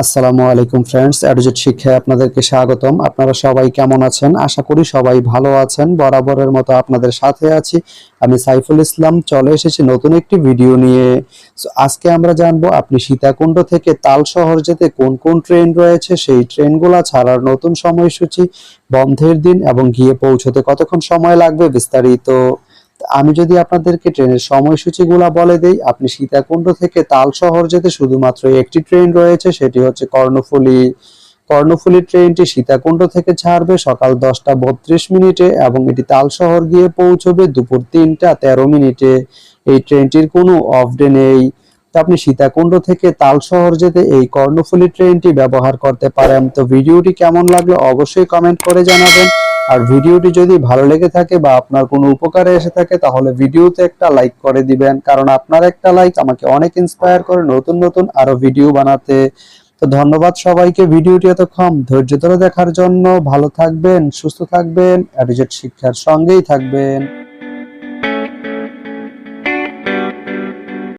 আসসালামু আলাইকুম ফ্রেন্ডস, এডুজেট শিক্ষায় আপনাদেরকে স্বাগতম। আপনারা সবাই কেমন আছেন? আশা করি সবাই ভালো আছেন। বরাবরের মতো আপনাদের সাথে আছি আমি সাইফুল ইসলাম। চলে এসেছি নতুন একটি ভিডিও নিয়ে। আজকে আমরা জানবো আপনি সীতাকুণ্ড থেকে তাল শহর যেতে কোন কোন ট্রেন রয়েছে, সেই ট্রেনগুলা ছাড়ার নতুন সময়সূচি, বন্ধের দিন এবং গিয়ে পৌঁছতে কতক্ষণ সময় লাগবে বিস্তারিত। আমি যদি আপনাদেরকে ট্রেনের সময়সূচিগুলা বলে দেই, আপনি সীতাকুণ্ড থেকে তাল শহর যেতে শুধুমাত্র একটি ট্রেন রয়েছে, সেটি হচ্ছে কর্ণফুলী। কর্ণফুলী ট্রেনটি সীতাকুণ্ড থেকে ছাড়বে সকাল 10টা 32 মিনিটে এবং এটি তাল শহর গিয়ে পৌঁছবে দুপুর 3টা 13 মিনিটে। এই ট্রেনটির কোনো অফ ডে নেই। তো আপনি সীতাকুণ্ড থেকে তাল শহর যেতে এই কর্ণফুলী ট্রেনটি ব্যবহার করতে পারেন। তো ভিডিওটি কেমন লাগলো অবশ্যই কমেন্ট করে জানাবেন। আর ভিডিওটি যদি ভালো লেগে থাকে বা আপনার কোনো উপকারে এসে থাকে তাহলে ভিডিওতে একটা লাইক করে দিবেন, কারণ আপনার একটা লাইক আমাকে অনেক ইন্সপায়ার করে নতুন নতুন আরো ভিডিও বানাতে। তো ধন্যবাদ সবাইকে ভিডিওটি এতক্ষণ ধৈর্য ধরে দেখার জন্য। ভালো থাকবেন, সুস্থ থাকবেন, এডুজেট শিক্ষার সঙ্গেই থাকবেন।